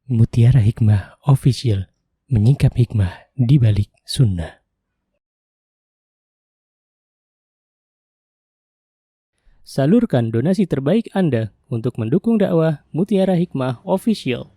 Mutiara Hikmah Official, menyingkap hikmah di balik sunnah. Salurkan donasi terbaik Anda untuk mendukung dakwah Mutiara Hikmah Official.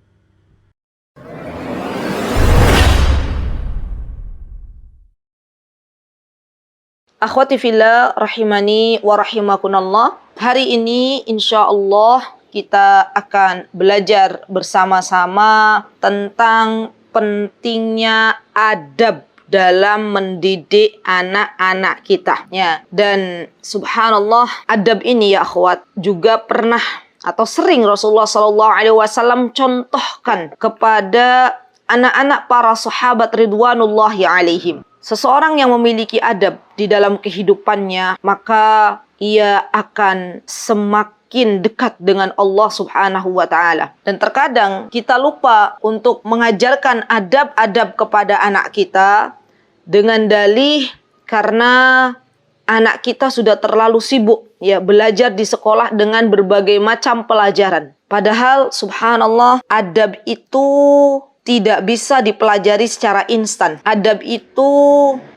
Akhwati fillah rahimani wa rahimakunallah. Hari ini insya Allah kita akan belajar bersama-sama tentang pentingnya adab dalam mendidik anak-anak kita. Ya, dan subhanallah, adab ini ya akhwat juga pernah atau sering Rasulullah SAW contohkan kepada anak-anak para sahabat ridwanullahi alaihim. Seseorang yang memiliki adab di dalam kehidupannya, maka ia akan semakin dekat dengan Allah Subhanahu wa Ta'ala. Dan terkadang kita lupa untuk mengajarkan adab-adab kepada anak kita dengan dalih karena anak kita sudah terlalu sibuk ya belajar di sekolah dengan berbagai macam pelajaran. Padahal subhanallah, adab itu tidak bisa dipelajari secara instan. Adab itu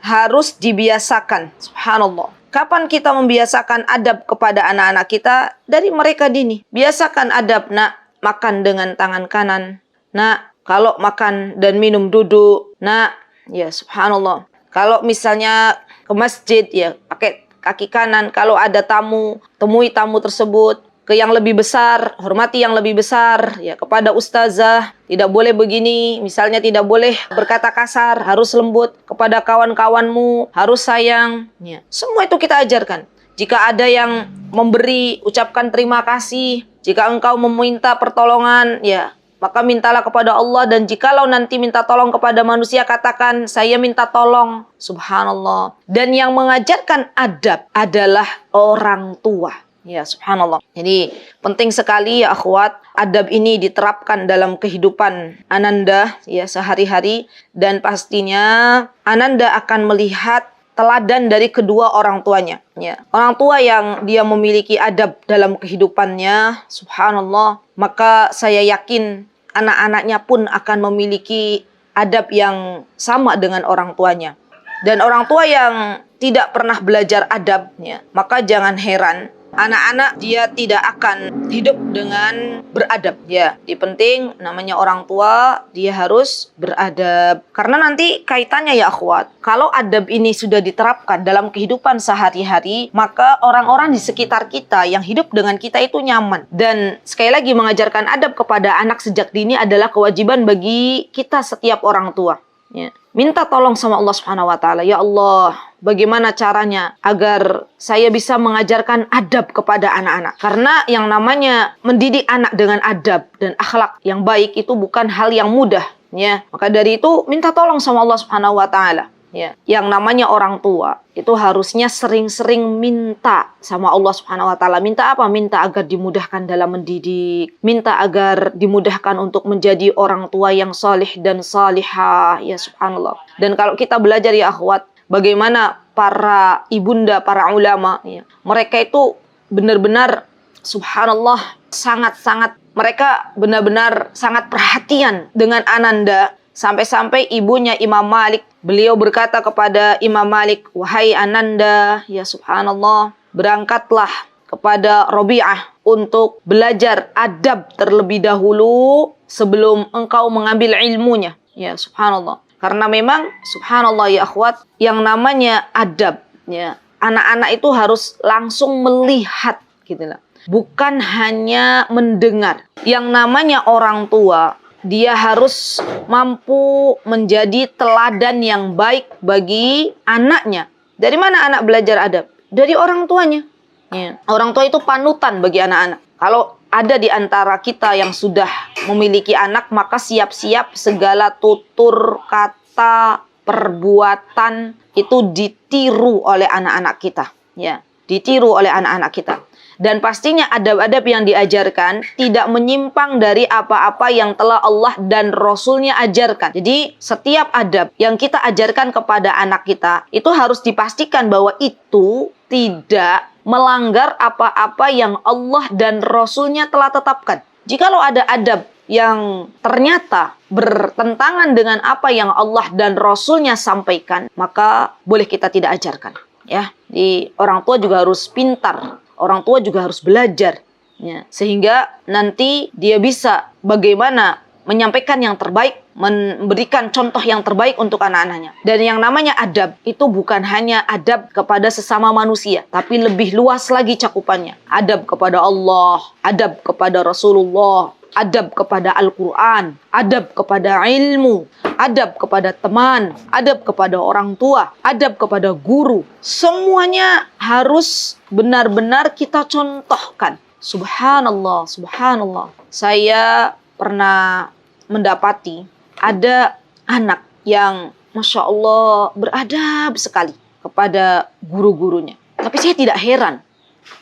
harus dibiasakan. Subhanallah. Kapan kita membiasakan adab kepada anak-anak kita? Dari mereka dini. Biasakan adab, nak, makan dengan tangan kanan. Nak, kalau makan dan minum duduk. Nak, ya subhanallah. Kalau misalnya ke masjid, ya pakai kaki kanan. Kalau ada tamu, temui tamu tersebut. Ke yang lebih besar, hormati yang lebih besar, ya kepada ustazah, tidak boleh begini, misalnya tidak boleh berkata kasar, harus lembut, kepada kawan-kawanmu, harus sayang, ya. Semua itu kita ajarkan. Jika ada yang memberi, ucapkan terima kasih. Jika engkau meminta pertolongan, ya maka mintalah kepada Allah, dan jikalau nanti minta tolong kepada manusia, katakan saya minta tolong. Subhanallah. Dan yang mengajarkan adab adalah orang tua. Ya, subhanallah. Jadi penting sekali ya akhwat, adab ini diterapkan dalam kehidupan Ananda ya sehari-hari, dan pastinya Ananda akan melihat teladan dari kedua orang tuanya. Ya, orang tua yang dia memiliki adab dalam kehidupannya, subhanallah, maka saya yakin anak-anaknya pun akan memiliki adab yang sama dengan orang tuanya. Dan orang tua yang tidak pernah belajar adabnya, maka jangan heran anak-anak dia tidak akan hidup dengan beradab. Ya, penting namanya orang tua dia harus beradab. Karena nanti kaitannya ya akhwat, kalau adab ini sudah diterapkan dalam kehidupan sehari-hari, maka orang-orang di sekitar kita yang hidup dengan kita itu nyaman. Dan sekali lagi, mengajarkan adab kepada anak sejak dini adalah kewajiban bagi kita setiap orang tua. Ya. Minta tolong sama Allah Subhanahu wa Ta'ala. Ya Allah, bagaimana caranya agar saya bisa mengajarkan adab kepada anak-anak? Karena yang namanya mendidik anak dengan adab dan akhlak yang baik itu bukan hal yang mudah. Ya. Maka dari itu minta tolong sama Allah Subhanahu wa Ta'ala. Ya. Yang namanya orang tua itu harusnya sering-sering minta sama Allah Subhanahu wa Ta'ala. Minta apa? Minta agar dimudahkan dalam mendidik, minta agar dimudahkan untuk menjadi orang tua yang salih dan salihah. Ya subhanallah. Dan kalau kita belajar ya akhwat, bagaimana para ibunda, para ulama, ya, mereka itu benar-benar subhanallah sangat-sangat, mereka benar-benar sangat perhatian dengan Ananda. Sampai-sampai ibunya Imam Malik, beliau berkata kepada Imam Malik, wahai Ananda, ya subhanallah, berangkatlah kepada Rabi'ah untuk belajar adab terlebih dahulu sebelum engkau mengambil ilmunya. Ya subhanallah. Karena memang subhanallah ya akhwat, yang namanya adab, ya, anak-anak itu harus langsung melihat gitu lah. Bukan hanya mendengar. Yang namanya orang tua, dia harus mampu menjadi teladan yang baik bagi anaknya. Dari mana anak belajar adab? Dari orang tuanya. Ya. Orang tua itu panutan bagi anak-anak. Kalau ada di antara kita yang sudah memiliki anak, maka siap-siap segala tutur, kata, perbuatan itu ditiru oleh anak-anak kita. Ya, ditiru oleh anak-anak kita. Dan pastinya adab-adab yang diajarkan tidak menyimpang dari apa-apa yang telah Allah dan Rasulnya ajarkan. Jadi setiap adab yang kita ajarkan kepada anak kita itu harus dipastikan bahwa itu tidak melanggar apa-apa yang Allah dan Rasulnya telah tetapkan. Jikalau ada adab yang ternyata bertentangan dengan apa yang Allah dan Rasulnya sampaikan, maka boleh kita tidak ajarkan. Ya, di orang tua juga harus pintar, orang tua juga harus belajar, ya, sehingga nanti dia bisa bagaimana menyampaikan yang terbaik, memberikan contoh yang terbaik untuk anak-anaknya. Dan yang namanya adab itu bukan hanya adab kepada sesama manusia, tapi lebih luas lagi cakupannya. Adab kepada Allah, adab kepada Rasulullah, adab kepada Al-Quran, adab kepada ilmu, adab kepada teman, adab kepada orang tua, adab kepada guru. Semuanya harus benar-benar kita contohkan. Subhanallah, subhanallah. Saya pernah mendapati ada anak yang Masya Allah beradab sekali kepada guru-gurunya. Tapi saya tidak heran,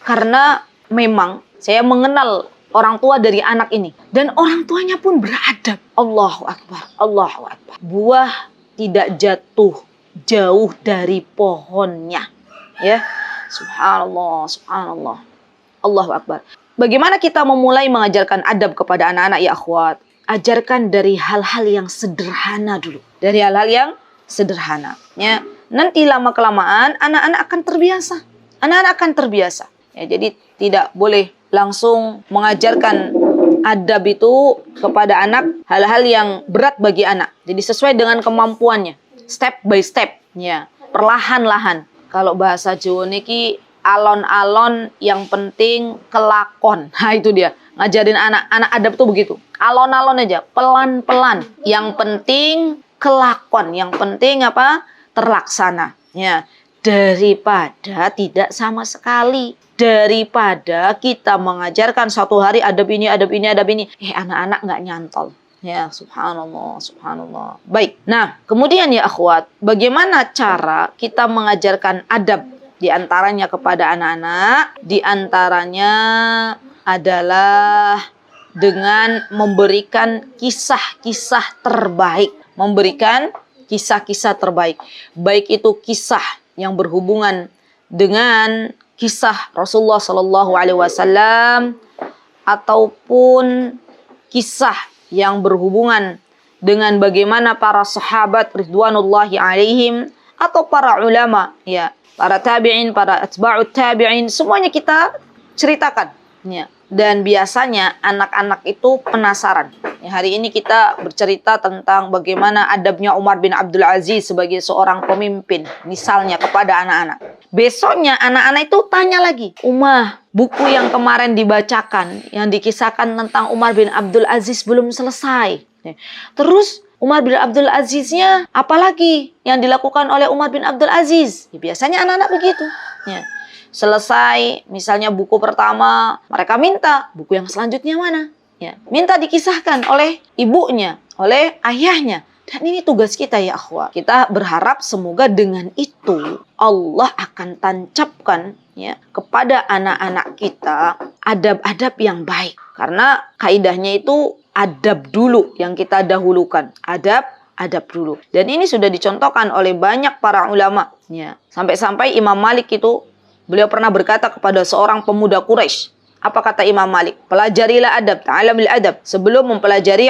karena memang saya mengenal orang tua dari anak ini. Dan orang tuanya pun beradab. Allahu Akbar, Allahu Akbar. Buah tidak jatuh jauh dari pohonnya. Ya, subhanallah, subhanallah. Allahu Akbar. Bagaimana kita memulai mengajarkan adab kepada anak-anak ya akhwat? Ajarkan dari hal-hal yang sederhana dulu. Dari hal-hal yang sederhana. Ya. Nanti lama-kelamaan anak-anak akan terbiasa. Anak-anak akan terbiasa. Ya, jadi tidak boleh langsung mengajarkan adab itu kepada anak hal-hal yang berat bagi anak. Jadi sesuai dengan kemampuannya. Step by step. Ya. Perlahan-lahan. Kalau bahasa Jawa niki alon-alon, yang penting kelakon. Nah itu dia. Ngajarin anak-anak adab tuh begitu. Alon-alon aja, pelan-pelan. Yang penting kelakon. Yang penting apa? Terlaksana. Ya. Daripada tidak sama sekali. Daripada kita mengajarkan satu hari adab ini, adab ini, adab ini. Anak-anak nggak nyantol. Ya, subhanallah, subhanallah. Baik. Nah, kemudian ya akhwat, bagaimana cara kita mengajarkan adab? Di antaranya kepada anak-anak, di antaranya adalah dengan memberikan kisah-kisah terbaik. Memberikan kisah-kisah terbaik. Baik itu kisah yang berhubungan dengan kisah Rasulullah SAW ataupun kisah yang berhubungan dengan bagaimana para sahabat ridwanullahi alaihim atau para ulama, ya, para tabi'in, para atba'ut tabi'in, semuanya kita ceritakan. Ya. Dan biasanya anak-anak itu penasaran. Ya, hari ini kita bercerita tentang bagaimana adabnya Umar bin Abdul Aziz sebagai seorang pemimpin, misalnya kepada anak-anak. Besoknya anak-anak itu tanya lagi, Umar, buku yang kemarin dibacakan, yang dikisahkan tentang Umar bin Abdul Aziz belum selesai. Ya. Terus Umar bin Abdul Aziznya apalagi yang dilakukan oleh Umar bin Abdul Aziz? Ya, biasanya anak-anak begitu. Ya. Selesai misalnya buku pertama, mereka minta buku yang selanjutnya mana? Ya, minta dikisahkan oleh ibunya, oleh ayahnya. Dan ini tugas kita ya akhwat. Kita berharap semoga dengan itu Allah akan tancapkan ya kepada anak-anak kita adab-adab yang baik. Karena kaidahnya itu adab dulu yang kita dahulukan. Adab dulu. Dan ini sudah dicontohkan oleh banyak para ulama. Ya. Sampai-sampai Imam Malik itu, beliau pernah berkata kepada seorang pemuda Quraisy. Apa kata Imam Malik? Pelajarilah adab, ta'alamil adab sebelum mempelajari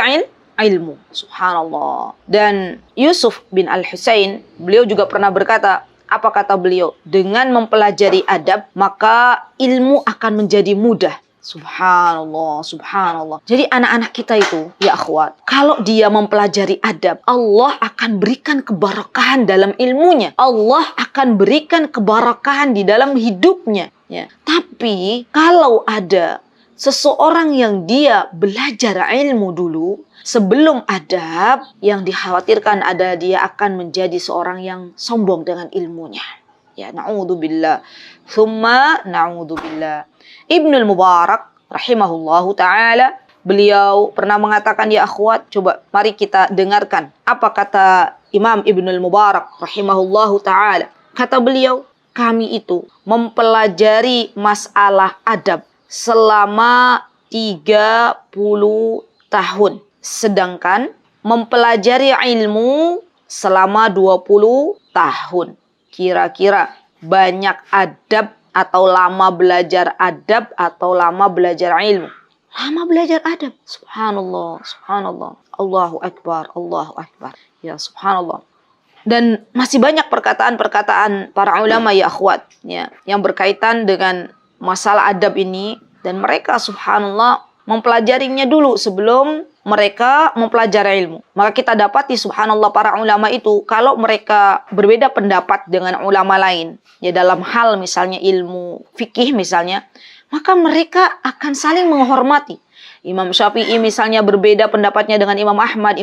ilmu. Subhanallah. Dan Yusuf bin Al-Husain, beliau juga pernah berkata, apa kata beliau? Dengan mempelajari adab, maka ilmu akan menjadi mudah. Subhanallah, subhanallah. Jadi anak-anak kita itu, ya akhwat, kalau dia mempelajari adab, Allah akan berikan keberkahan dalam ilmunya. Allah akan berikan keberkahan di dalam hidupnya. Ya. Tapi kalau ada seseorang yang dia belajar ilmu dulu, sebelum adab, yang dikhawatirkan ada dia akan menjadi seorang yang sombong dengan ilmunya. Ya, na'udzubillah. Thumma na'udzubillah. Ibnul Mubarak rahimahullahu ta'ala, beliau pernah mengatakan, ya akhwat, coba mari kita dengarkan apa kata Imam Ibnul Mubarak rahimahullahu ta'ala. Kata beliau, kami itu mempelajari masalah adab selama 30 tahun. Sedangkan mempelajari ilmu selama 20 tahun. Kira-kira banyak adab atau lama belajar adab atau lama belajar ilmu? Lama belajar adab. Subhanallah, subhanallah. Allahu Akbar, Allahu Akbar. Ya subhanallah. Dan masih banyak perkataan-perkataan para ulama ya akhwat, ya, yang berkaitan dengan masalah adab ini. Dan mereka subhanallah mempelajarinya dulu sebelum mereka mempelajari ilmu. Maka kita dapati subhanallah para ulama itu kalau mereka berbeda pendapat dengan ulama lain, ya dalam hal misalnya ilmu fikih misalnya, maka mereka akan saling menghormati. Imam Syafi'i misalnya berbeda pendapatnya dengan Imam Ahmad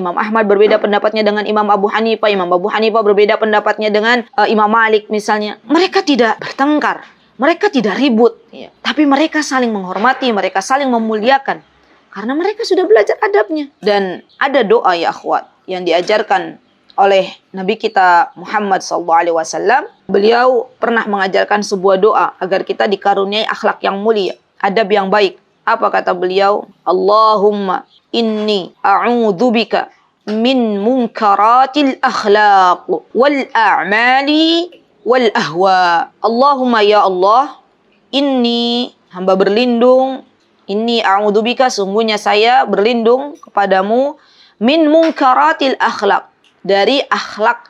berbeda pendapatnya dengan Imam Abu Hanifah berbeda pendapatnya dengan Imam Malik misalnya. Mereka tidak bertengkar, mereka tidak ribut, ya. Tapi mereka saling menghormati, mereka saling memuliakan. Karena mereka sudah belajar adabnya. Dan ada doa ya akhwat yang diajarkan oleh Nabi kita Muhammad SAW. Beliau pernah mengajarkan sebuah doa agar kita dikaruniai akhlak yang mulia, adab yang baik. Apa kata beliau? Allahumma inni a'udzubika min munkaratil akhlaq wal a'mali wal ahwa. Allahumma ya Allah, inni hamba berlindung, inni a'udzubika sungguhnya saya berlindung kepadamu min munkaratil akhlaq, dari akhlak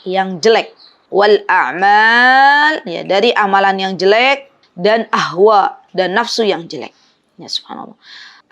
yang jelek, wal a'mal, ya, dari amalan yang jelek, dan ahwa, dan nafsu yang jelek. Ya subhanallah.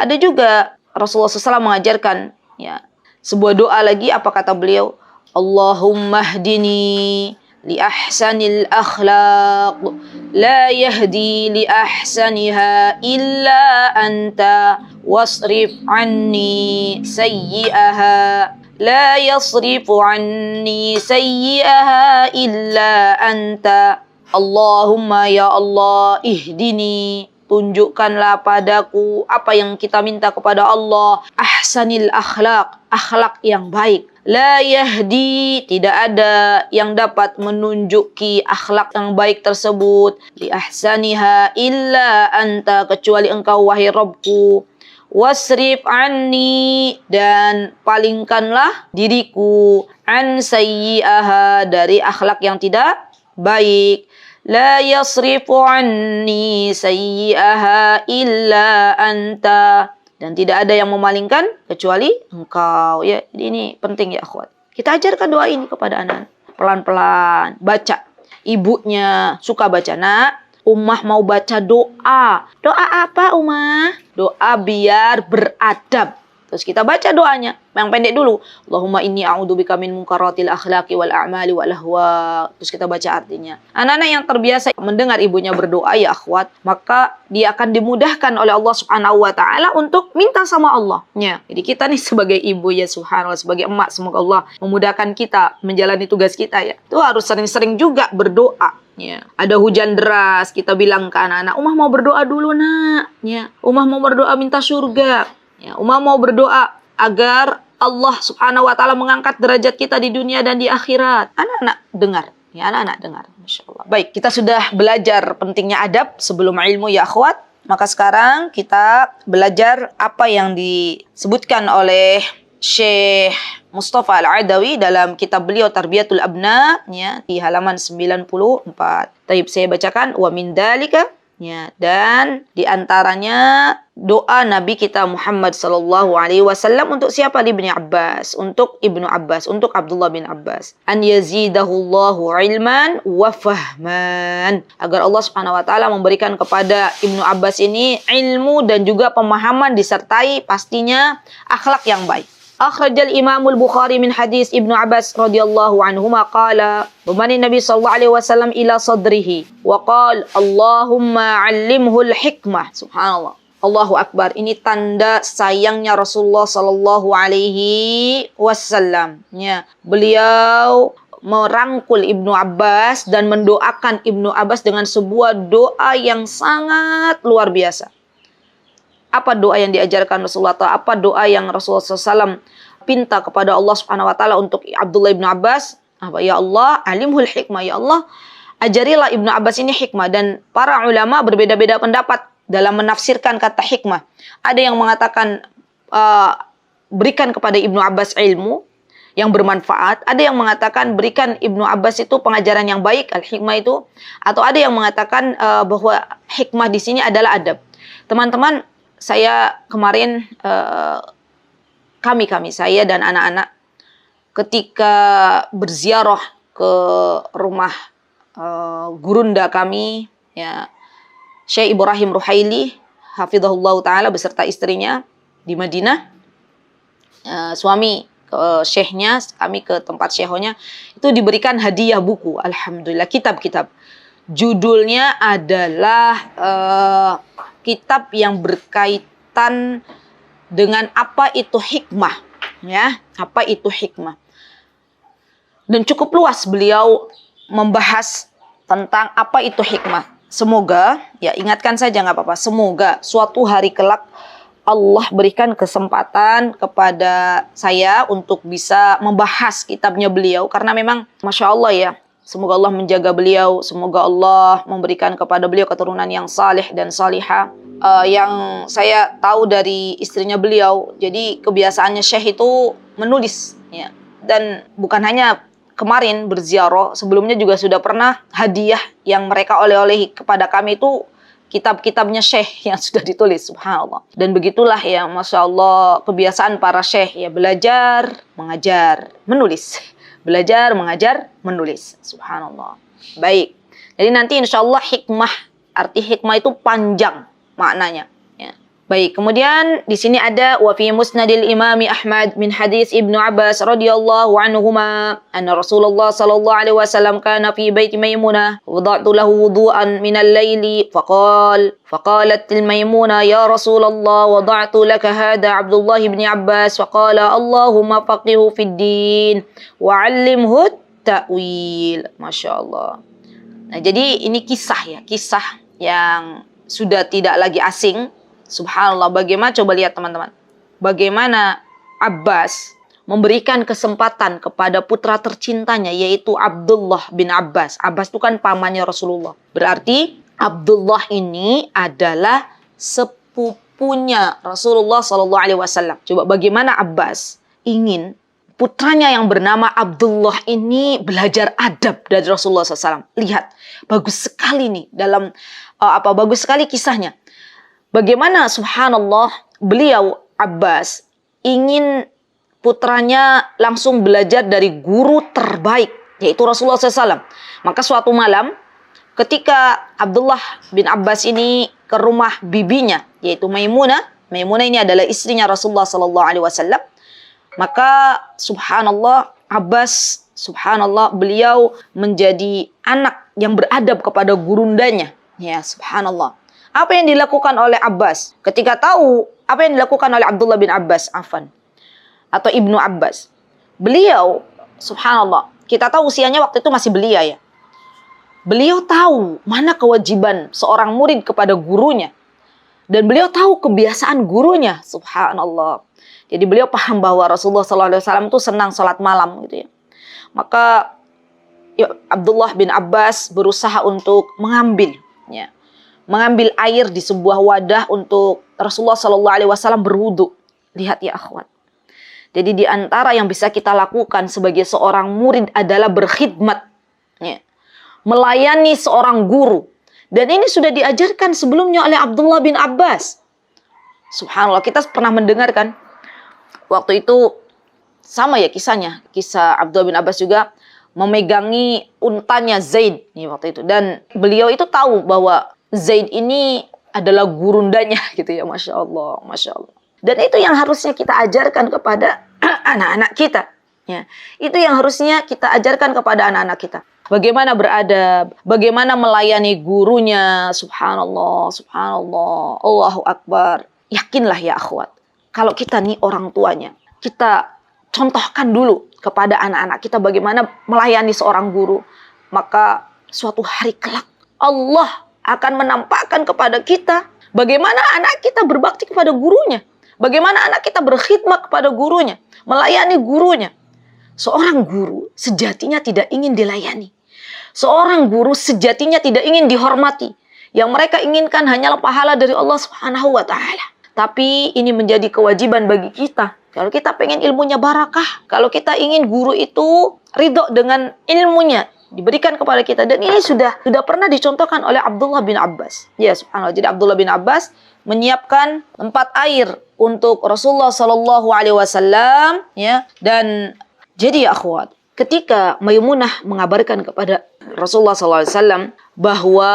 Ada juga Rasulullah SAW mengajarkan, ya, sebuah doa lagi. Apa kata beliau? Allahumma hdini li ahsanil akhlaq la yahdi li ahsaniha illa anta wasrif anni sayyi'aha la yasrifu anni sayyi'aha illa anta. Allahumma ya Allah, ihdini, tunjukkanlah padaku apa yang kita minta kepada Allah. Ahsanil akhlaq, akhlak yang baik. La yahdi, tidak ada yang dapat menunjuki akhlak yang baik tersebut. Li ahsaniha illa anta, kecuali engkau wahai Rabbku. Wasrif anni, dan palingkanlah diriku. An sayyi'aha, dari akhlak yang tidak baik. La yasrifu anni sayyi'aha illa anta, dan tidak ada yang memalingkan kecuali engkau. Ya, jadi ini penting ya akhwat. Kita ajarkan doa ini kepada anak. Pelan-pelan baca. Ibunya suka baca, nak, Ummah mau baca doa. Doa apa Ummah? Doa biar beradab. Terus kita baca doanya. Yang pendek dulu. Allahumma inni a'udzubika min munkaratil akhlaqi wal a'mali wal ahwa. Terus kita baca artinya. Anak-anak yang terbiasa mendengar ibunya berdoa ya akhwat, maka dia akan dimudahkan oleh Allah Subhanahu wa taala untuk minta sama Allah. Ya. Jadi kita nih sebagai ibu ya subhanallah, sebagai emak, semoga Allah memudahkan kita menjalani tugas kita ya. Itu harus sering-sering juga berdoa. Ya. Ada hujan deras, kita bilang ke anak-anak, Ummah mau berdoa dulu nak. Ya. Ummah mau berdoa minta surga. Ya, Ummah mau berdoa agar Allah Subhanahu wa taala mengangkat derajat kita di dunia dan di akhirat. Anak-anak dengar. Ya, anak-anak dengar. Masya Allah. Baik, kita sudah belajar pentingnya adab sebelum ilmu ya akhwat. Maka sekarang kita belajar apa yang disebutkan oleh Syekh Mustafa Al-Adawi dalam kitab beliau Tarbiyatul Abna, ya, di halaman 94. Taib saya bacakan, wa min dalika, ya, dan di antaranya doa Nabi kita Muhammad sallallahu alaihi wasallam untuk siapa? Ibnu Abbas, untuk Ibnu Abbas, untuk Abdullah bin Abbas. An yazidahullahu ilman wa fahman. Agar Allah Subhanahu wa taala memberikan kepada Ibnu Abbas ini ilmu dan juga pemahaman disertai pastinya akhlak yang baik. Akhrajal Imamul Bukhari min hadis Ibnu Abbas radhiyallahu anhuma qala bumani Nabi sallallahu alaihi wasallam ila sadrihi wa qala Allahumma 'allimhul hikmah. Subhanallah. Allahu Akbar. Ini tanda sayangnya Rasulullah sallallahu alaihi wasallam. Ya, beliau merangkul Ibnu Abbas dan mendoakan Ibnu Abbas dengan sebuah doa yang sangat luar biasa. Apa doa yang diajarkan Rasulullah? Apa doa yang Rasulullah SAW pinta kepada Allah Subhanahu wa taala untuk Abdullah bin Abbas? Apa? Ya Allah, alimhul hikmah. Ya Allah, ajarilah Ibnu Abbas ini hikmah. Dan para ulama berbeda-beda pendapat dalam menafsirkan kata hikmah. Ada yang mengatakan berikan kepada Ibnu Abbas ilmu yang bermanfaat. Ada yang mengatakan berikan Ibnu Abbas itu pengajaran yang baik, al-hikmah itu. Atau ada yang mengatakan bahwa hikmah di sini adalah adab. Teman-teman, saya kemarin saya dan anak-anak ketika berziarah ke rumah gurunda kami, ya, Syekh Ibrahim Ruhaili hafizahullah taala beserta istrinya di Madinah. Suami ke syekhnya, kami ke tempat syekhnya, itu diberikan hadiah buku, alhamdulillah, kitab-kitab. Judulnya adalah kitab yang berkaitan dengan apa itu hikmah, ya, apa itu hikmah. Dan cukup luas beliau membahas tentang apa itu hikmah. Semoga, ya ingatkan saja nggak apa-apa, semoga suatu hari kelak Allah berikan kesempatan kepada saya untuk bisa membahas kitabnya beliau. Karena memang Masya Allah ya, semoga Allah menjaga beliau, semoga Allah memberikan kepada beliau keturunan yang saleh dan salihah. Yang saya tahu dari istrinya beliau, jadi kebiasaannya Syekh itu menulis, ya. Dan bukan hanya kemarin berziarah, sebelumnya juga sudah pernah hadiah yang mereka oleh-oleh kepada kami itu kitab-kitabnya Syekh yang sudah ditulis, subhanallah. Dan begitulah ya, Masya Allah, kebiasaan para Syekh, ya, belajar, mengajar, menulis. Belajar, mengajar, menulis, subhanallah. Baik, jadi nanti insya Allah hikmah, arti hikmah itu panjang maknanya. Baik, kemudian di sini ada wa fi musnadil imami Ahmad min hadis Ibnu Abbas radhiyallahu anhuma anna Rasulullah sallallahu alaihi wasallam kana fi baiti Maimunah wada'tu lahu wudu'an min al-laili faqalat Maimunah ya Rasulullah wada'tu laka hadha Abdullah ibn Abbas faqala Allahumma faqihu fid din wa 'allimhu ta'wil. Masya Allah. Nah, jadi ini kisah yang sudah tidak lagi asing. Subhanallah, bagaimana, coba lihat teman-teman, bagaimana Abbas memberikan kesempatan kepada putra tercintanya, yaitu Abdullah bin Abbas. Abbas itu kan pamannya Rasulullah. Berarti Abdullah ini adalah sepupunya Rasulullah SAW. Coba bagaimana Abbas ingin putranya yang bernama Abdullah ini belajar adab dari Rasulullah SAW. Lihat, bagus sekali nih dalam bagus sekali kisahnya. Bagaimana subhanallah beliau Abbas ingin putranya langsung belajar dari guru terbaik, yaitu Rasulullah SAW. Maka suatu malam ketika Abdullah bin Abbas ini ke rumah bibinya, yaitu Maimunah. Maimunah ini adalah istrinya Rasulullah SAW. Maka subhanallah Abbas, subhanallah, beliau menjadi anak yang beradab kepada gurundanya. Ya subhanallah. Apa yang dilakukan oleh Abbas ketika tahu apa yang dilakukan oleh Abdullah bin Abbas, atau Ibnu Abbas. Beliau, subhanallah, kita tahu usianya waktu itu masih belia ya. Beliau tahu mana kewajiban seorang murid kepada gurunya. Dan beliau tahu kebiasaan gurunya, subhanallah. Jadi beliau paham bahwa Rasulullah SAW itu senang sholat malam gitu ya. Maka ya, Abdullah bin Abbas berusaha untuk mengambil air di sebuah wadah untuk Rasulullah SAW berwudu. Lihat ya akhwat. Jadi di antara yang bisa kita lakukan sebagai seorang murid adalah berkhidmat. Ya. Melayani seorang guru. Dan ini sudah diajarkan sebelumnya oleh Abdullah bin Abbas. Subhanallah, kita pernah mendengarkan. Waktu itu sama ya kisahnya. Kisah Abdullah bin Abbas juga memegangi untanya Zaid. Nih, waktu itu. Dan beliau itu tahu bahwa Zaid ini adalah gurundanya gitu ya, Masya Allah, Masya Allah. Dan itu yang harusnya kita ajarkan kepada anak-anak kita. Ya. Itu yang harusnya kita ajarkan kepada anak-anak kita. Bagaimana beradab, bagaimana melayani gurunya, subhanallah, subhanallah, Allahu Akbar. Yakinlah ya akhwat, kalau kita nih orang tuanya, kita contohkan dulu kepada anak-anak kita bagaimana melayani seorang guru. Maka suatu hari kelak Allah akan menampakkan kepada kita bagaimana anak kita berbakti kepada gurunya. Bagaimana anak kita berkhidmat kepada gurunya, melayani gurunya. Seorang guru sejatinya tidak ingin dilayani. Seorang guru sejatinya tidak ingin dihormati. Yang mereka inginkan hanyalah pahala dari Allah Subhanahu wa taala. Tapi ini menjadi kewajiban bagi kita. Kalau kita pengen ilmunya barakah, kalau kita ingin guru itu ridho dengan ilmunya, diberikan kepada kita. Dan ini sudah pernah dicontohkan oleh Abdullah bin Abbas. Ya subhanallah. Jadi Abdullah bin Abbas menyiapkan tempat air untuk Rasulullah Shallallahu Alaihi Wasallam, ya. Dan jadi ya akhwat, ketika Maimunah mengabarkan kepada Rasulullah Shallallahu Alaihi Wasallam bahwa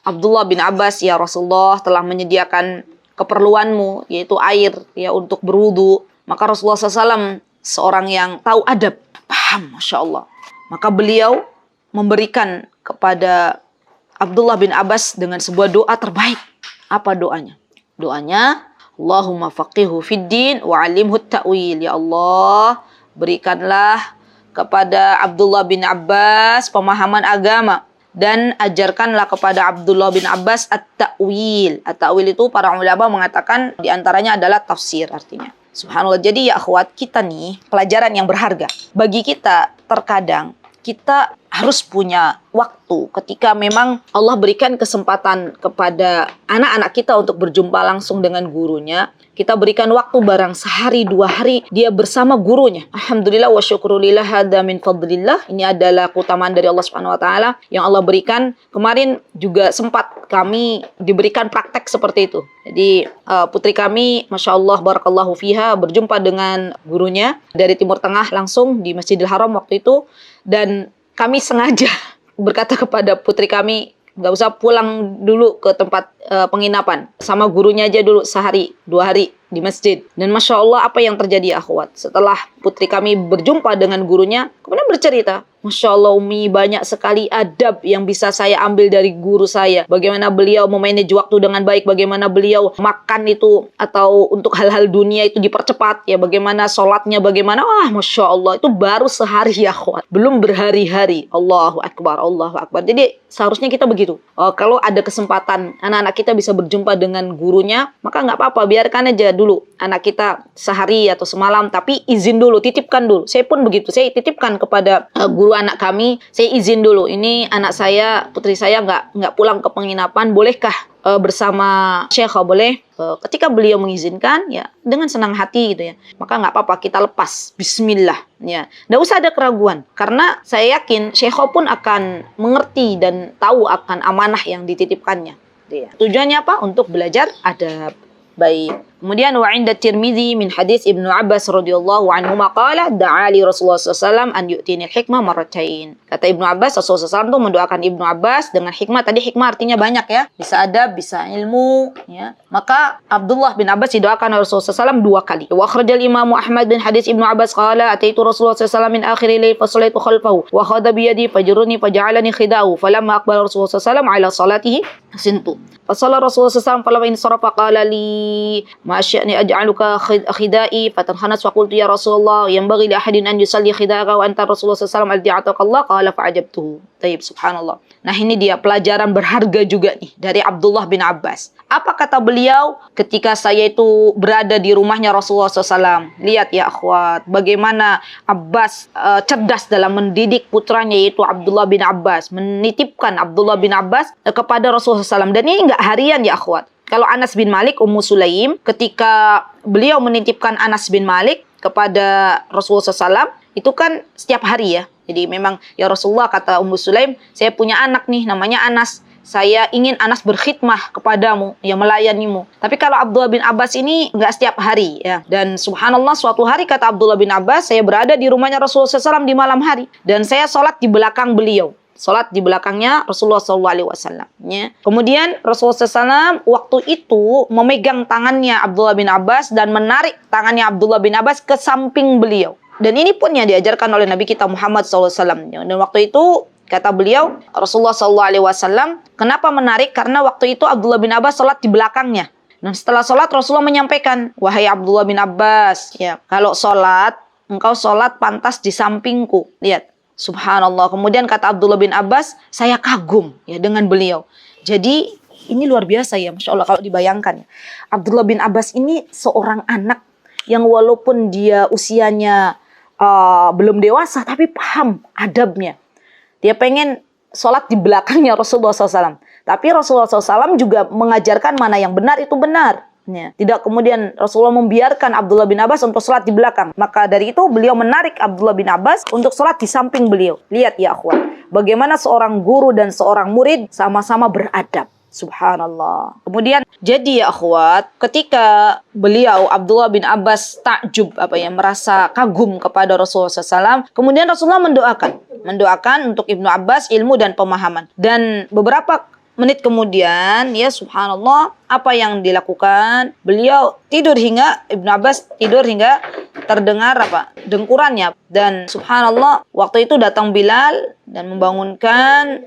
Abdullah bin Abbas, ya Rasulullah telah menyediakan keperluanmu, yaitu air ya untuk berwudu, maka Rasulullah SAW seorang yang tahu adab, paham, Masya Allah. Maka beliau memberikan kepada Abdullah bin Abbas dengan sebuah doa terbaik. Apa doanya? Doanya, Allahumma faqihu fid din wa alimhu ta'wil. Ya Allah, berikanlah kepada Abdullah bin Abbas pemahaman agama dan ajarkanlah kepada Abdullah bin Abbas at-ta'wil. At-ta'wil itu para ulama mengatakan diantaranya adalah tafsir artinya. Subhanallah. Jadi ya akhwat, kita nih pelajaran yang berharga. Bagi kita terkadang kita harus punya waktu ketika memang Allah berikan kesempatan kepada anak-anak kita untuk berjumpa langsung dengan gurunya. Kita berikan waktu barang sehari, 2 hari dia bersama gurunya. Alhamdulillah wa syukrulillah hadza min fadlillah. Ini adalah keutamaan dari Allah Subhanahu wa taala yang Allah berikan. Kemarin juga sempat kami diberikan praktek seperti itu. Jadi putri kami, Masya Allah, barakallahu fiha, berjumpa dengan gurunya dari Timur Tengah langsung di Masjidil Haram waktu itu. Dan kami sengaja berkata kepada putri kami, nggak usah pulang dulu ke tempat penginapan. Sama gurunya aja dulu sehari, 2 hari di masjid. Dan Masya Allah, apa yang terjadi akhwat? Setelah putri kami berjumpa dengan gurunya, kemudian bercerita, Masya Allah Umi, banyak sekali adab yang bisa saya ambil dari guru saya. Bagaimana beliau memanage waktu dengan baik, bagaimana beliau makan itu atau untuk hal-hal dunia itu dipercepat, ya bagaimana sholatnya, bagaimana, Masya Allah, itu baru sehari ya akhwat, belum berhari-hari. Allahu Akbar, Allahu Akbar. Jadi seharusnya kita begitu. Kalau ada kesempatan anak-anak kita bisa berjumpa dengan gurunya, maka nggak apa-apa, biarkan aja dulu anak kita sehari atau semalam, tapi izin dulu, titipkan dulu. Saya pun begitu, saya titipkan kepada guru anak kami, saya izin dulu, ini anak saya, putri saya nggak pulang ke penginapan, bolehkah bersama Syekh? Boleh. Ketika beliau mengizinkan, ya dengan senang hati gitu ya, maka nggak apa-apa, kita lepas Bismillah, ya nggak usah ada keraguan, karena saya yakin Syekh pun akan mengerti dan tahu akan amanah yang dititipkannya. Ya. Tujuannya apa? Untuk belajar adab. Baik. Kemudian wa 'inda Tirmidzi min hadis Ibnu Abbas radhiyallahu anhu qala da'ali Rasulullah SAW an yu'tini al-hikmah marratain. Kata Ibnu Abbas, Rasulullah SAW itu mendoakan Ibnu Abbas dengan hikmah. Tadi hikmah artinya banyak ya, bisa adab, bisa ilmu, ya. Maka Abdullah bin Abbas didoakan oleh Rasulullah SAW 2 kali. Wa akhrajal Imam Ahmad bin hadis Ibnu Abbas qala ataitu Rasulullah SAW min akhir lail fa sallaitu khalfahu wa khada bi yadi fajuruni faja'alani khida'u falamma aqbala Rasulullah SAW ala salatihi sintu. Fa shalla Rasulullah SAW falamma insarafa qala li Masya'ni aj'aluka khidai fatanhanas wa qultu ya Rasulullah yanbaghi li ahadin an yusalli khidaka wa anta Rasulullah sallallahu alaihi wasallam Allah qala fa'ajabtuhu. Taib, subhanallah. Nah, ini dia pelajaran berharga juga nih dari Abdullah bin Abbas. Apa kata beliau ketika saya itu berada di rumahnya Rasulullah SAW? Lihat ya akhwat, bagaimana Abbas cerdas dalam mendidik putranya, yaitu Abdullah bin Abbas, menitipkan Abdullah bin Abbas kepada Rasulullah SAW. Dan ini nggak harian ya akhwat. Kalau Anas bin Malik, Ummu Sulaim, ketika beliau menitipkan Anas bin Malik kepada Rasulullah SAW, itu kan setiap hari ya. Jadi memang, ya Rasulullah, kata Ummu Sulaim, saya punya anak nih, namanya Anas. Saya ingin Anas berkhidmah kepadamu, ya melayanimu. Tapi kalau Abdullah bin Abbas ini nggak setiap hari ya. Dan subhanallah, suatu hari kata Abdullah bin Abbas, saya berada di rumahnya Rasulullah SAW di malam hari. Dan saya sholat di belakang beliau. Sholat di belakangnya Rasulullah SAW. Ya. Kemudian Rasulullah SAW waktu itu memegang tangannya Abdullah bin Abbas dan menarik tangannya Abdullah bin Abbas ke samping beliau. Dan ini pun yang diajarkan oleh Nabi kita Muhammad SAW. Dan waktu itu kata beliau, Rasulullah SAW, kenapa menarik? Karena waktu itu Abdullah bin Abbas sholat di belakangnya. Dan setelah sholat Rasulullah menyampaikan, wahai Abdullah bin Abbas, ya, kalau sholat, engkau sholat pantas di sampingku. Lihat. Subhanallah. Kemudian kata Abdullah bin Abbas, saya kagum ya dengan beliau. Jadi ini luar biasa ya, Masya Allah kalau dibayangkan. Abdullah bin Abbas ini seorang anak yang walaupun dia usianya belum dewasa, tapi paham adabnya. Dia pengen sholat di belakangnya Rasulullah SAW. Tapi Rasulullah SAW juga mengajarkan mana yang benar itu benar. Ya. Tidak kemudian Rasulullah membiarkan Abdullah bin Abbas untuk sholat di belakang. Maka dari itu beliau menarik Abdullah bin Abbas untuk sholat di samping beliau. Lihat ya akhwat, bagaimana seorang guru dan seorang murid sama-sama beradab. Subhanallah. Kemudian jadi ya akhwat, ketika beliau Abdullah bin Abbas takjub merasa kagum kepada Rasulullah SAW, kemudian Rasulullah mendoakan untuk Ibnu Abbas ilmu dan pemahaman. Dan beberapa menit kemudian ya subhanallah, apa yang dilakukan? Beliau Ibnu Abbas tidur hingga terdengar dengkurannya. Dan subhanallah, waktu itu datang Bilal dan membangunkan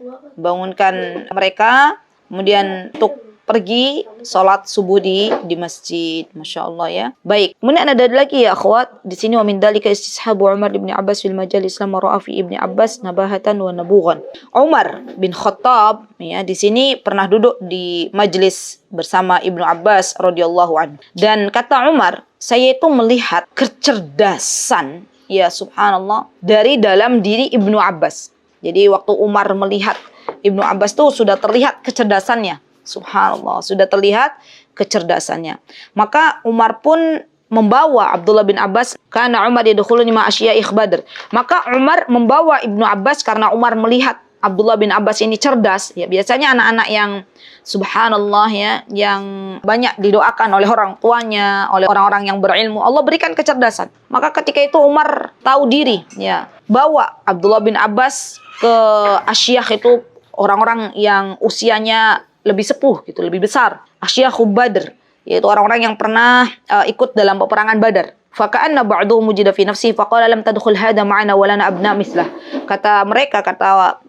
mereka, kemudian untuk pergi sholat subuh di masjid. Masya Allah ya. Baik. Kemudian ada lagi ya akhwat. Di sini wa min dalika istishabu Umar bin Abbas fil majalis lamma ra'a fi Ibni Abbas nabahatan wa nabughan. Umar bin Khattab ya di sini pernah duduk di majelis bersama Ibnu Abbas radhiyallahu anhu. Dan kata Umar, saya itu melihat kecerdasan ya subhanallah dari dalam diri Ibnu Abbas. Jadi waktu Umar melihat Ibnu Abbas tuh sudah terlihat kecerdasannya. Subhanallah, sudah terlihat kecerdasannya. Maka Umar pun membawa Abdullah bin Abbas, karena Umar yadkhuluni ma asyia'ikh Badr. Maka Umar membawa Ibnu Abbas karena Umar melihat Abdullah bin Abbas ini cerdas. Ya, biasanya anak-anak yang subhanallah ya, yang banyak didoakan oleh orang tuanya, oleh orang-orang yang berilmu, Allah berikan kecerdasan. Maka ketika itu Umar tahu diri, ya, bawa Abdullah bin Abbas ke asyikh itu orang-orang yang usianya lebih sepuh gitu, lebih besar. Asyikh Badr, yaitu orang-orang yang pernah ikut dalam peperangan Badar. Faka'anna ba'duhum mujida fi nafsihi faqala lam tadkhul hada ma'ana wa lana abna mislah. Kata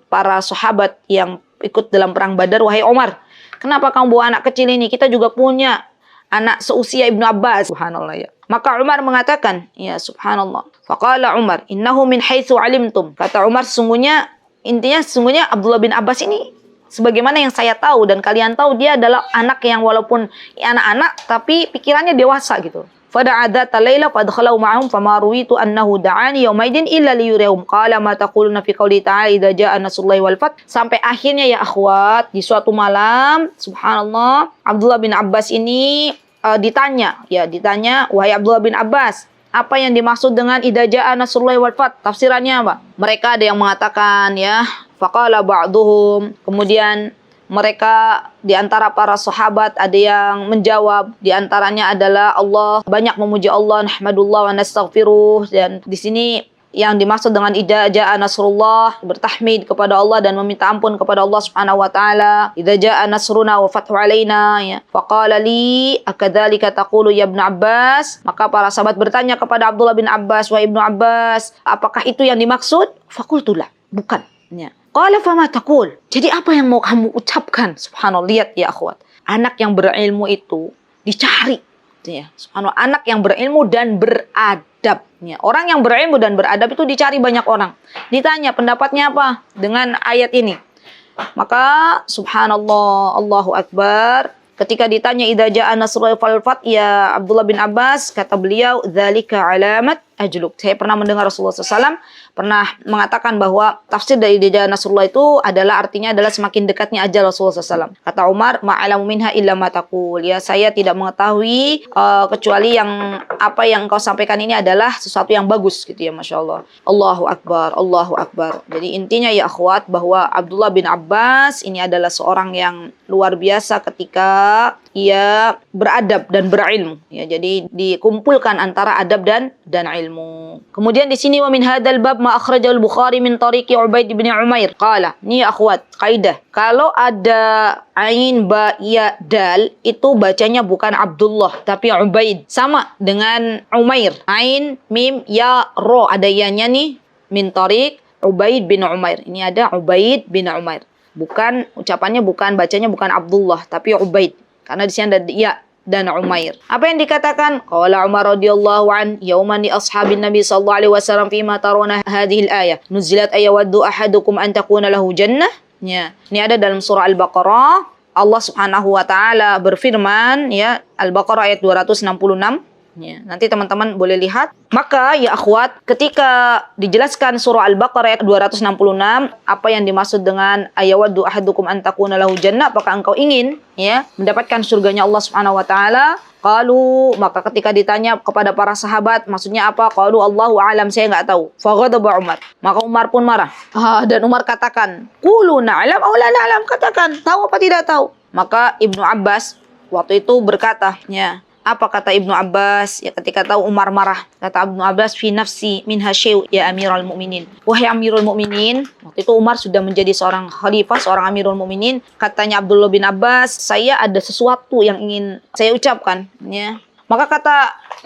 para sahabat yang ikut dalam perang Badar, wahai Umar, kenapa kamu bawa anak kecil ini? Kita juga punya anak seusia Ibnu Abbas. Subhanallah ya. Maka Umar mengatakan, ya subhanallah. Faqala Umar, innahu min haitsu alimtum. Kata Umar, sesungguhnya Abdullah bin Abbas ini sebagaimana yang saya tahu dan kalian tahu, dia adalah anak yang walaupun anak-anak tapi pikirannya dewasa gitu. Fada'adat al-laila fadkhalau ma'ahum fama ruwitu annahu da'ani yaumaidin illa liyurihum qala ma taquluna fi qouli ta'ala idza ja'a nasrullahi wal fath. Sampai akhirnya ya akhwat, di suatu malam subhanallah Abdullah bin Abbas ini ditanya, wahai Abdullah bin Abbas, apa yang dimaksud dengan idza ja'a nasrullahi wal fath? Tafsirannya apa? Mereka ada yang mengatakan ya, faqala ba'duhum, kemudian mereka di antara para sahabat ada yang menjawab, di antaranya adalah Allah, banyak memuji Allah, nahmadullah wa nastaghfiruh. Dan di sini yang dimaksud dengan idza jaa nasrullah, bertahmid kepada Allah dan meminta ampun kepada Allah Subhanahu wa taala. Idza jaa nasruna wa fathu alaina, ya. Faqala li akadzalika taqulu ya Ibnu Abbas. Maka para sahabat bertanya kepada Abdullah bin Abbas, wahai Ibnu Abbas, apakah itu yang dimaksud? Faqultulah, bukan. Ya. Qala fama taqul. Jadi apa yang mau kamu ucapkan? Subhanallah, lihat ya akhwat. Anak yang berilmu itu dicari. Ya. Subhanallah, anak yang berilmu dan beradab. Ya. Orang yang berilmu dan beradab itu dicari banyak orang. Ditanya pendapatnya apa dengan ayat ini. Maka subhanallah, Allahu Akbar. Ketika ditanya idza jaa nasrullahi wal fath ya Abdullah bin Abbas, kata beliau, dzalika alamat ajluk. Saya pernah mendengar Rasulullah SAW pernah mengatakan bahwa tafsir dari idza jaa nasrullah itu artinya adalah semakin dekatnya ajal Rasulullah SAW. Kata Umar, ma'alamu minha illa ma taqul. Ya, saya tidak mengetahui kecuali yang apa yang kau sampaikan ini adalah sesuatu yang bagus gitu ya, Masya Allah. Allahu Akbar, Allahu Akbar. Jadi intinya ya akhwat, bahwa Abdullah bin Abbas ini adalah seorang yang luar biasa ketika ia beradab dan berilmu. Ya, jadi dikumpulkan antara adab dan ilmu. Kemudian di sini wa min hadzal bab ma akhrajahu al-Bukhari min tariqi Ubaid bin Umair. Qala, ini akhwat, kaidah. Kalau ada ain ba ya dal itu bacanya bukan Abdullah tapi Ubaid. Sama dengan Umair. Ain mim ya ro, ada ya-nya nih, min tariq Ubaid bin Umair. Ini ada Ubaid bin Umair. Bukan, ucapannya bukan, bacanya bukan Abdullah tapi Ubaid. Karena di sini ada ya dan Umair. Apa yang dikatakan? Qala Umar radhiyallahu an yauman li ashabin Nabi sallallahu alaihi wasallam fima taruna hadhihi al-ayah. Nuzilat ayawaddu ahadukum an takuna lahu jannah. Ya. Ini ada dalam surah Al-Baqarah. Allah Subhanahu wa taala berfirman ya, Al-Baqarah ayat 266. Ya, nanti teman-teman boleh lihat. Maka ya akhwat, ketika dijelaskan surah Al-Baqarah ayat 266, apa yang dimaksud dengan ayawaddu ahadukum an takuna lahu jannah, apakah engkau ingin ya mendapatkan surganya Allah Subhanahu wa taala? Qalu, maka ketika ditanya kepada para sahabat maksudnya apa? Qalu Allahu a'lam, saya enggak tahu. Faghadaba Umar. Maka Umar pun marah. Dan Umar katakan, qulu na'lam aw la na'lam, katakan tahu apa tidak tahu. Maka Ibnu Abbas waktu itu berkata, ya, apa kata Ibnu Abbas? Ya, ketika tahu Umar marah, kata Ibnu Abbas, fi nafsi minha syai' ya Amirul Mukminin. Wahai Amirul Mukminin, waktu itu Umar sudah menjadi seorang khalifah, seorang Amirul Mukminin. Katanya Abdullah bin Abbas, saya ada sesuatu yang ingin saya ucapkan, ya. Maka kata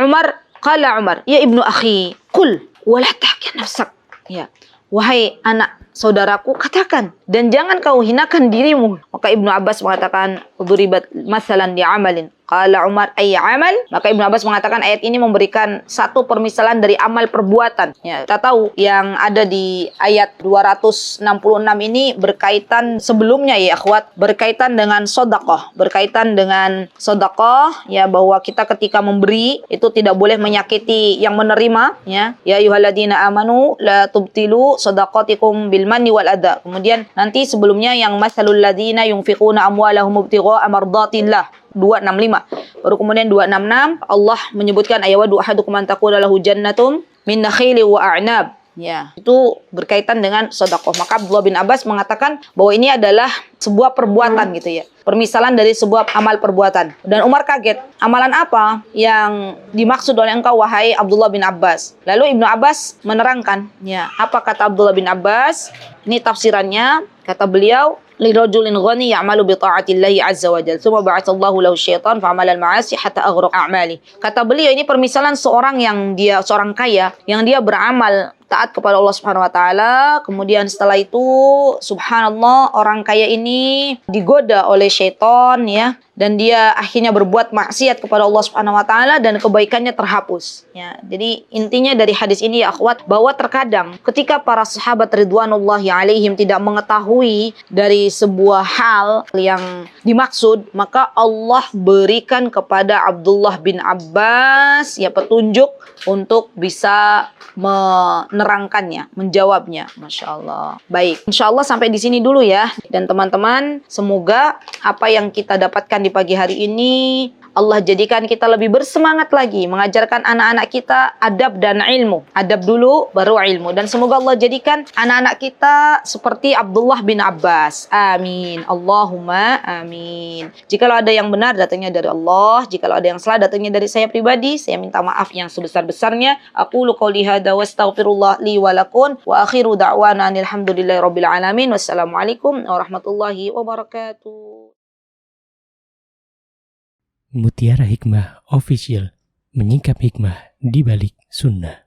Umar, qala Umar, ya Ibnu akhi, qul wala tahkin nafsak. Ya. Wahai anak saudaraku, katakan dan jangan kau hinakan dirimu. Maka Ibnu Abbas mengatakan, "Duribat masalan di amalin." Qala Umar, "Ay amal?" Maka Ibnu Abbas mengatakan ayat ini memberikan satu permisalan dari amal perbuatan. Ya, kita tahu yang ada di ayat 266 ini berkaitan sebelumnya ya akhwat, berkaitan dengan sedekah, berkaitan dengan sedekah ya, bahwa kita ketika memberi itu tidak boleh menyakiti yang menerima ya. Ya ayyuhalladzina amanu la tubtilu shadaqatikum bil manni wal adha. Kemudian nanti sebelumnya yang masalul ladzina yunfiquna amwalahum ibtigha'a mardatillah 265. Baru kemudian 266 Allah menyebutkan ayawadu ahadukum an takuna lahu jannatum min nakhili wa a'nab. Ya, itu berkaitan dengan sedekah. Maka Abdullah bin Abbas mengatakan bahwa ini adalah sebuah perbuatan gitu ya. Permisalan dari sebuah amal perbuatan. Dan Umar kaget, amalan apa yang dimaksud oleh engkau wahai Abdullah bin Abbas? Lalu Ibnu Abbas menerangkan, ya, apa kata Abdullah bin Abbas? Ini tafsirannya, kata beliau, lirajulin ghani ya'malu bi ta'atillahi azza wa jalla tsumma ba'atsallahu lahu syaitan fa'amala al-ma'asi hatta aghraq a'mali. Kata beliau ini permisalan seorang seorang kaya yang dia beramal taat kepada Allah Subhanahu wa taala, kemudian setelah itu subhanallah orang kaya ini digoda oleh syaitan ya, dan dia akhirnya berbuat maksiat kepada Allah Subhanahu wa taala dan kebaikannya terhapus ya. Jadi intinya dari hadis ini ya akhwat, bahwa terkadang ketika para sahabat ridwanullahi alaihim tidak mengetahui dari sebuah hal yang dimaksud, maka Allah berikan kepada Abdullah bin Abbas ya petunjuk untuk bisa menerangkannya, menjawabnya. Masya Allah. Baik, insya Allah sampai di sini dulu ya. Dan teman-teman, semoga apa yang kita dapatkan di pagi hari ini Allah jadikan kita lebih bersemangat lagi mengajarkan anak-anak kita adab dan ilmu. Adab dulu, baru ilmu. Dan semoga Allah jadikan anak-anak kita seperti Abdullah bin Abbas. Amin. Allahumma amin. Jikalau ada yang benar, datangnya dari Allah. Jikalau ada yang salah, datangnya dari saya pribadi. Saya minta maaf yang sebesar-besarnya. Aqulu qouli hadza wa astaghfirullah li wa lakum. Wa akhiru da'wana alhamdulillahi rabbil alamin. Wassalamualaikum warahmatullahi wabarakatuh. Mutiara Hikmah Official, menyingkap hikmah di balik sunnah.